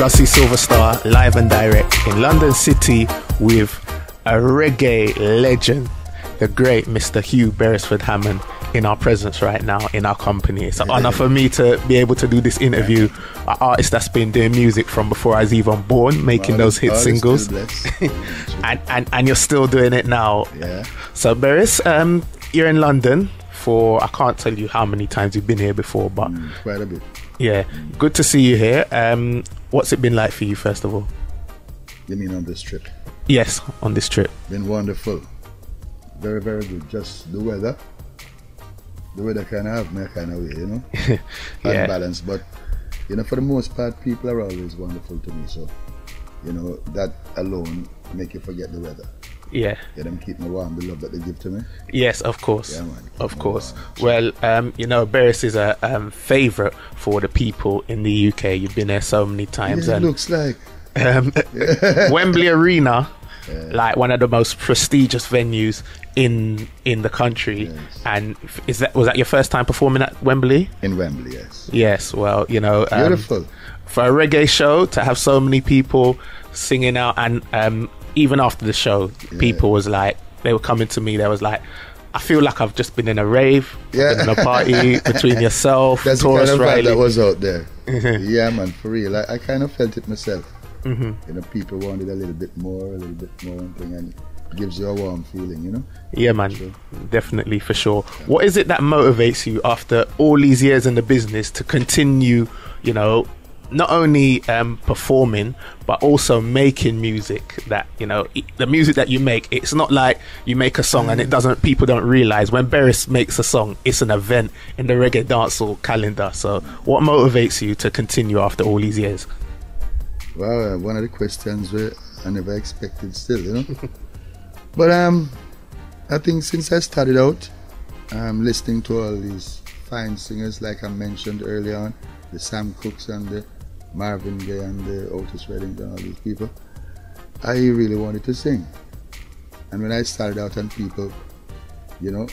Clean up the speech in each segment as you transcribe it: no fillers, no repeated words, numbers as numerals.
Gussie Silverstar live and direct in London City with a reggae legend, the great Mr. Hugh Beresford Hammond, in our presence right now, in our company. It's an honour for me to be able to do this interview. An artist that's been doing music from before I was even born, making those hit singles. and you're still doing it now. Yeah. So Beres, you're in London for, I can't tell you how many times you've been here before, but quite a bit. Yeah, good to see you here. What's it been like for you, first of all? You mean on this trip? Yes, on this trip. Been wonderful. Very, very good. Just the weather. The weather kind of have me kind of way, you know? Yeah. Unbalanced. But, you know, for the most part, people are always wonderful to me. So, you know, that alone make you forget the weather. Yeah. Yeah, them keep me warm, the love that they give to me. Yes, of course. Yeah, man. Of course. Well, you know, Beres is a favourite for the people in the UK. You've been there so many times. Yeah, it and looks like. Wembley Arena, like one of the most prestigious venues in the country. Yes. And was that your first time performing at Wembley? In Wembley, yes. Yes, well, you know, Beautiful. For a reggae show to have so many people singing out, and even after the show, people was like, they were coming to me, they was like, I feel like I've just been in a rave, been in a party between yourself, that's Taurus the kind of Riley. vibe that was out there. Yeah, man, for real. I kind of felt it myself. You know, people wanted a little bit more and thing, and it gives you a warm feeling, you know? Yeah, man, Sure. definitely, for sure. What is it that motivates you after all these years in the business to continue, you know, not only performing but also making music that, you know, the music that you make, it's not like you make a song and people don't realize when Beres makes a song, it's an event in the reggae dancehall calendar. So what motivates you to continue after all these years? Well, one of the questions where I never expected still, you know. But I think since I started out listening to all these fine singers like I mentioned earlier on, the Sam Cooks and the Marvin Gaye and the Otis Redding and all these people, I really wanted to sing. And when I started out and people, you know,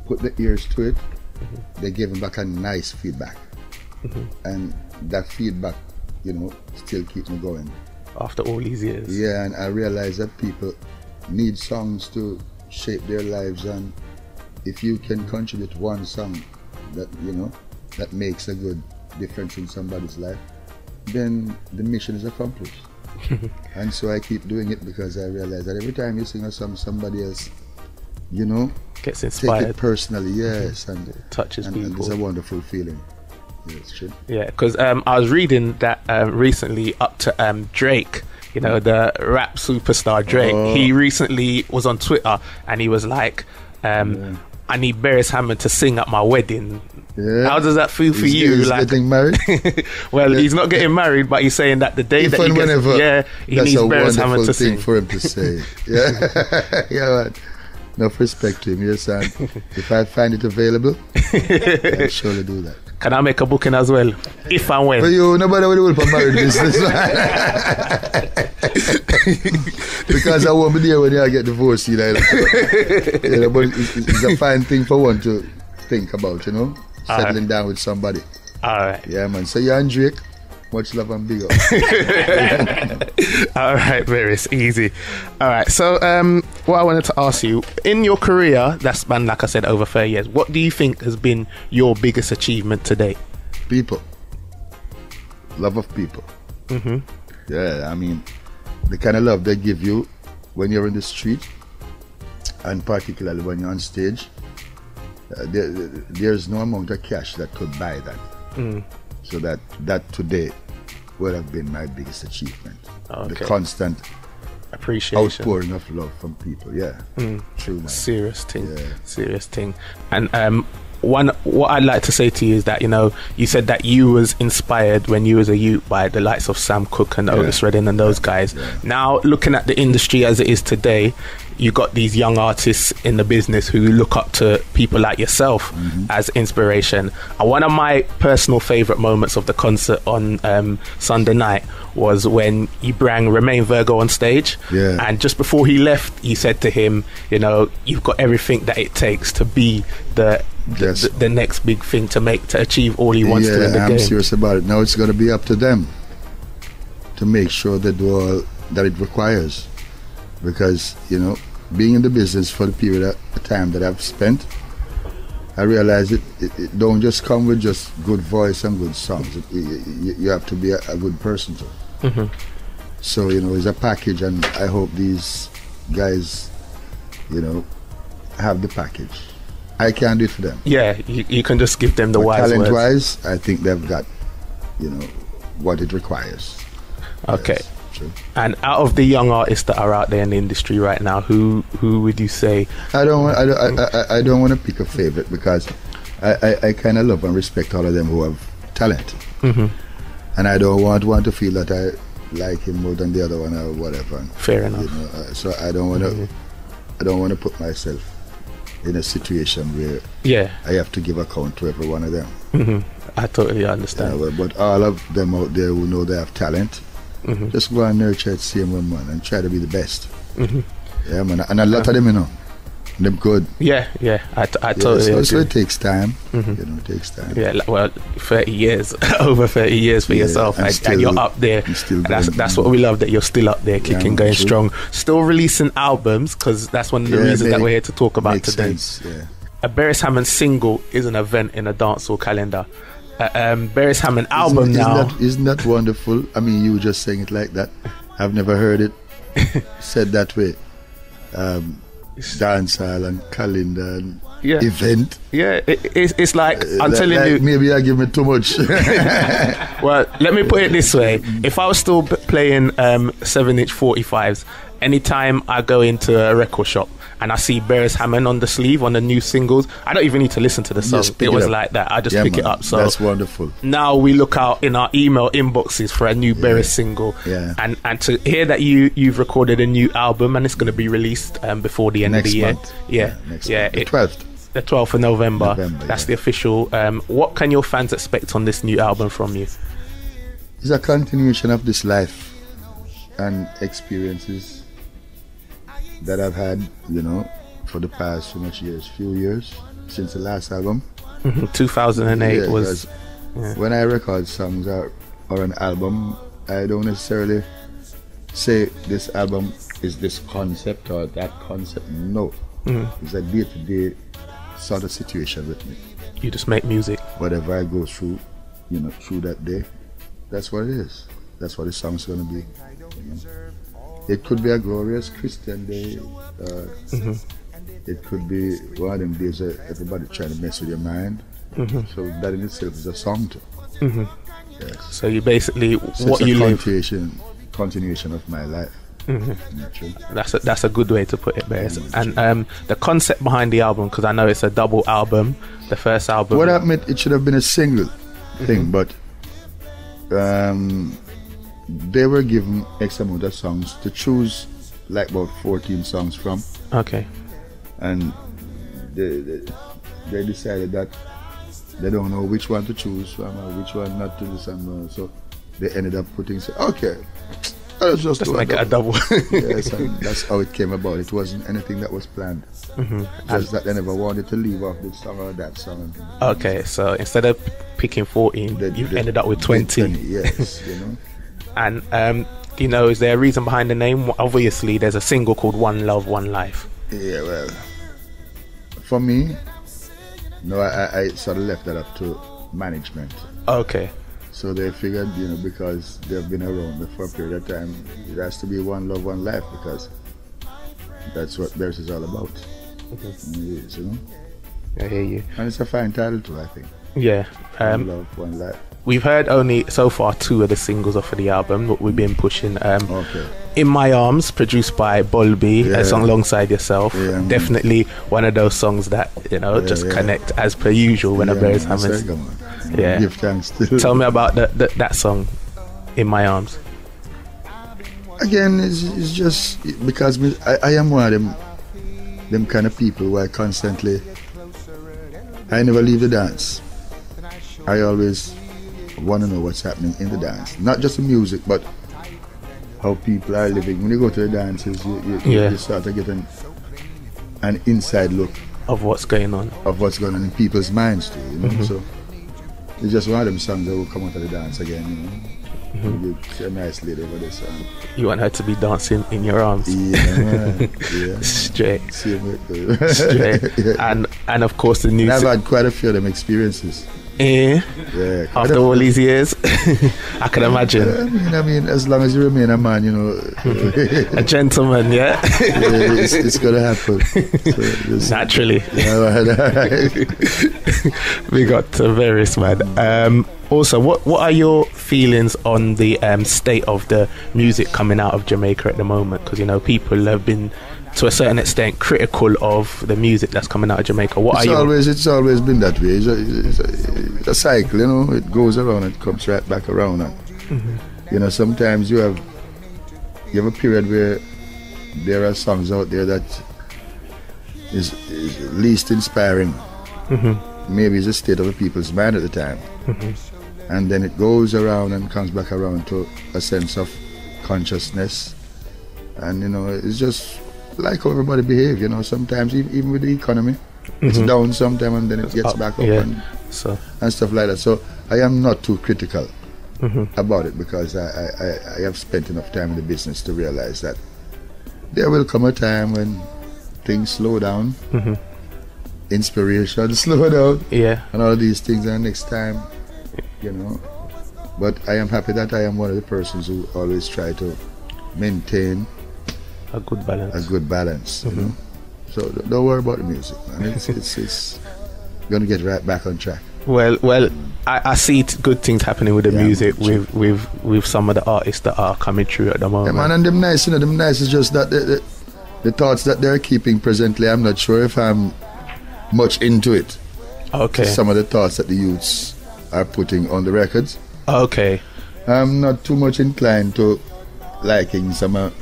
put the ears to it, they gave me back a nice feedback. And that feedback, you know, still keeps me going. After all these years. Yeah, and I realized that people need songs to shape their lives, and if you can contribute one song that, you know, that makes a good difference in somebody's life, then the mission is accomplished. And so I keep doing it because I realize that every time you sing a song, somebody else, you know, gets inspired, take it personally. Yes, and it touches people. And it's a wonderful feeling. Yes, true. Yeah, because I was reading that recently up to Drake, you know, the rap superstar Drake. He recently was on Twitter and he was like, I need Beres Hammond to sing at my wedding. Yeah. How does that feel for you? He's like, getting married? Well, he's not getting married, but he's saying that the day If that he and gets, whenever, he needs Beres Hammond to sing. That's a wonderful thing for him to say. Yeah, yeah, man. Enough respect to him, yes, and if I find it available, I'll surely do that. Can I make a booking as well? If and when? For you, nobody will for married business. Because I won't be there when you get divorced, you know. You know, but it's a fine thing for one to think about, you know, settling down with somebody. All right. Yeah, man. So you and Drake, much love and big up. All right, Beres, easy. All right, so what I wanted to ask you, in your career that spanned, like I said, over 30 years, what do you think has been your biggest achievement to date? People. Love of people. Yeah, I mean, the kind of love they give you when you're in the street, and particularly when you're on stage, there's no amount of cash that could buy that. So that today would have been my biggest achievement. Okay. The constant appreciation, outpouring of love from people. Yeah, true, man. Serious thing. Yeah. Serious thing. And what I'd like to say to you is that, you know, you said that you was inspired when you was a youth by the likes of Sam Cooke and Otis Redding and those guys. Now looking at the industry as it is today, you got these young artists in the business who look up to people like yourself as inspiration. And one of my personal favourite moments of the concert on Sunday night was when you brought Remain Virgo on stage, and just before he left, you said to him, you know, you've got everything that it takes to be the next big thing, to achieve all he wants to in the game. I'm serious about it. Now it's going to be up to them. to make sure they do all that it requires. Because, you know, being in the business for the period of time that I've spent, I realize it don't just come with just good voice and good songs. You have to be a good person too. Mm-hmm. So, you know, it's a package, and I hope these guys, you know, have the package. I can't do it for them. Yeah, you can just give them the wise words. Talent-wise, I think they've got, you know, what it requires. Okay. Yes, true. And out of the young artists that are out there in the industry right now, who would you say? I don't want to pick a favorite, because I kind of love and respect all of them who have talent. Mm-hmm. And I don't want one to feel that I like him more than the other one or whatever. Fair enough. You know, so I don't want to. Mm-hmm. I don't want to put myself in a situation where I have to give account to every one of them. Mm-hmm. I totally understand. But all of them out there who know they have talent, mm-hmm. just go and nurture it, same way, man, and try to be the best. Mm-hmm. Yeah, man, and a lot of them, you know, them good. Yeah, I totally agree. So it takes time. Mm-hmm. You know, it takes time. Yeah, well, 30 years, over 30 years for yourself, and you're up there. That's what we love, that you're still up there, kicking, going strong, still releasing albums, because that's one of the reasons that we're here to talk about today. Sense, yeah. A Beres Hammond single is an event in a dancehall calendar. Beres Hammond album isn't that wonderful? I mean, you were just saying it like that. I've never heard it said that way. Dancehall and calendar and event. Yeah, it's like, I'm telling you. Maybe I give me too much. Well, let me put it this way. If I was still playing 7-inch 45s, anytime I go into a record shop and I see Beres Hammond on the sleeve on the new singles, I don't even need to listen to the song. It was like that. I just pick it up. So that's wonderful. Now we look out in our email inboxes for a new Beres single. Yeah. And to hear that you've recorded a new album and it's going to be released before the end of the year. Month. Next month. The 12th. The 12th of November. That's the official. What can your fans expect on this new album from you? It's a continuation of this life and experiences that I've had, you know, for the past few years since the last album. 2008 was. When I record songs or an album, I don't necessarily say this album is this concept or that concept. No, it's a day-to-day sort of situation with me. You just make music. Whatever I go through, you know, through that day, that's what it is. That's what the song's gonna be. You know? It could be a glorious Christian day. It could be one of them days that everybody trying to mess with your mind. So that in itself is a song too. Yes. So you basically continuation of my life. That's a good way to put it, Beres. And the concept behind the album, because I know it's a double album. The first album. What I meant, it should have been a single thing, but they were given X amount of songs to choose, like about 14 songs from. Okay. And they decided that they don't know which one to choose from or which one not to listen. So they ended up putting, okay, let's just make it a double. Yes, and that's how it came about. It wasn't anything that was planned. Just that they never wanted to leave off this song or that song. Okay, so instead of picking 14, you ended up with 20. Yes, you know. And you know, is there a reason behind the name? Obviously, there's a single called One Love, One Life. Yeah, well, for me, no, I sort of left that up to management. Okay. So they figured, you know, because they've been around for a period of time, it has to be one love, one life, because that's what Beres is all about. You know? I hear you. And it's a fine title too, I think. Yeah. One love, one life. We've heard only so far 2 of the singles off of the album that we've been pushing. In My Arms, produced by Bolby, a song alongside yourself. Definitely one of those songs that, you know, just connect as per usual when a Beres Hammond. Give thanks to. Tell me about that song, In My Arms. Again, it's just because I am one of them kind of people who I never leave the dance. I always want to know what's happening in the dance, not just the music, but how people are living. When you go to the dances, you start to get an inside look of what's going on in people's minds too. You know? So it's just one of them songs that will come out of the dance again. You know? She's a nice lady over there, son. You want her to be dancing in your arms? Yeah, man. Yeah. Straight. Same with Straight. yeah. And of course the new... And I've had quite a few of them experiences. Yeah. After all these years, I can imagine. I mean, as long as you remain a man, you know. A gentleman, yeah? It's going to happen. So naturally. Yeah, We got Beres, man. Also, what are your feelings on the state of the music coming out of Jamaica at the moment? Because, you know, people have been, to a certain extent, critical of the music that's coming out of Jamaica. It's always been that way. It's a cycle, you know. It goes around and comes right back around. And, you know, sometimes you have a period where there are songs out there that is least inspiring. Maybe it's a state of the people's mind at the time. And then it goes around and comes back around to a sense of consciousness. And, you know, it's just like how everybody behave, you know. Sometimes even with the economy, it's down sometime and then it gets back up and stuff like that. So I am not too critical about it, because I have spent enough time in the business to realize that there will come a time when things slow down, inspiration slow down, and all these things, and next time, you know. But I am happy that I am one of the persons who always try to maintain a good balance. You know? So don't worry about the music, man. It's gonna get right back on track. Well, I see good things happening with the music, with some of the artists that are coming through at the moment. Yeah, man, and them nice is just that the thoughts that they're keeping presently, I'm not sure if I'm much into it. Okay. Some of the thoughts that the youths are putting on the records. Okay. I'm not too much inclined to liking some of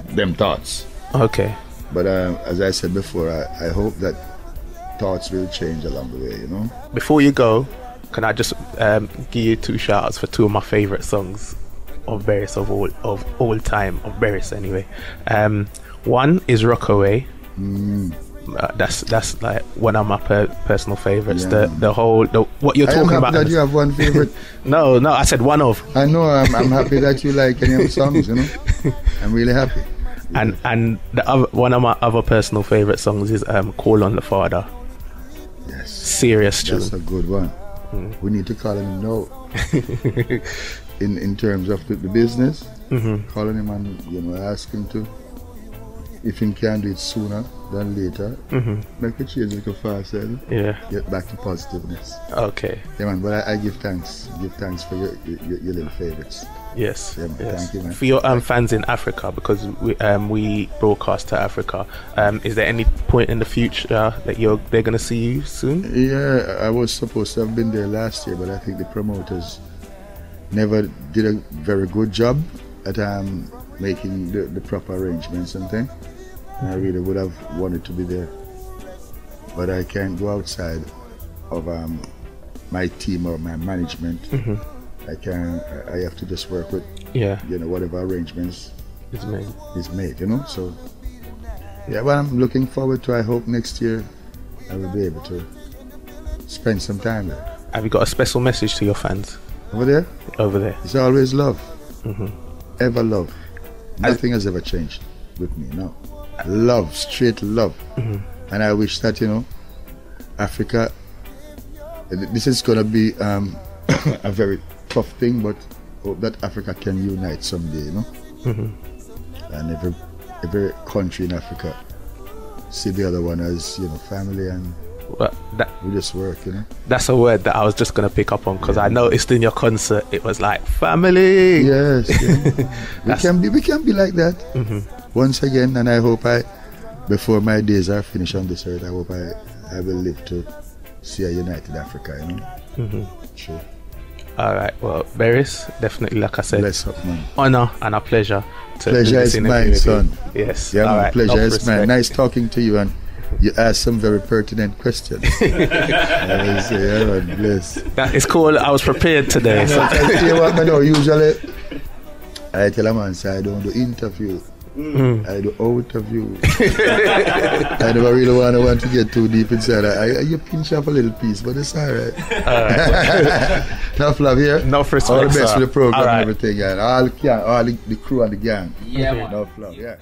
them thoughts. Okay. But as I said before, I hope that thoughts will change along the way, you know. Before you go, can I just give you 2 shout-outs for 2 of my favourite songs of Beres of all time, of Beres anyway. One is Rockaway. That's like one of my personal favourites. Yeah. What you're talking about. That you have one favourite. No, I said one of. I know. I'm happy that you like any of the songs. You know, I'm really happy. And one of my other personal favourite songs is "Call on the Father." Yes, serious tune. That's a good one. We need to call him now. in terms of the business, calling him and ask him to, if he can do it sooner than later, make a change a little faster. Get back to positiveness. Okay. Yeah, man. But I give thanks. Give thanks for your little favorites. Yes. Yeah, man. Yes. Thank you, man. For your fans in Africa, because we broadcast to Africa. Is there any point in the future that they're going to see you soon? Yeah, I was supposed to have been there last year, but I think the promoters never did a very good job at making the proper arrangements and things. I really would have wanted to be there, but I can't go outside of my team or my management. I have to just work with whatever arrangements is made. You know, so yeah. But I'm looking forward to. I hope next year I will be able to spend some time there. Have you got a special message to your fans over there? Over there, it's always love, ever love. Nothing has ever changed with me. No. Love, straight love. And I wish that, Africa, this is going to be a very tough thing, but hope that Africa can unite someday, And every country in Africa see the other one as, family, and we just work, That's a word that I was just going to pick up on, because I noticed in your concert it was like family. Yes, we can be like that. Once again, and I hope before my days are finished on this earth, I hope I will live to see a united Africa, Sure. All right, well, Beres, definitely, like I said, bless up, man. Honor and a pleasure. Pleasure is mine, son. Yes. Yeah, all man, right. pleasure is mine. Nice talking to you, and you asked some very pertinent questions. I say, man, bless. That is cool. I was prepared today. I tell you what, usually I tell a man, say I don't do interview I do out of you. I never really want to get too deep inside. You pinch off a little piece, but it's alright. Enough love here. Enough respect, all the best sir. for the program All right. and everything, and all the crew and the gang. Yeah, man. Enough love, yeah.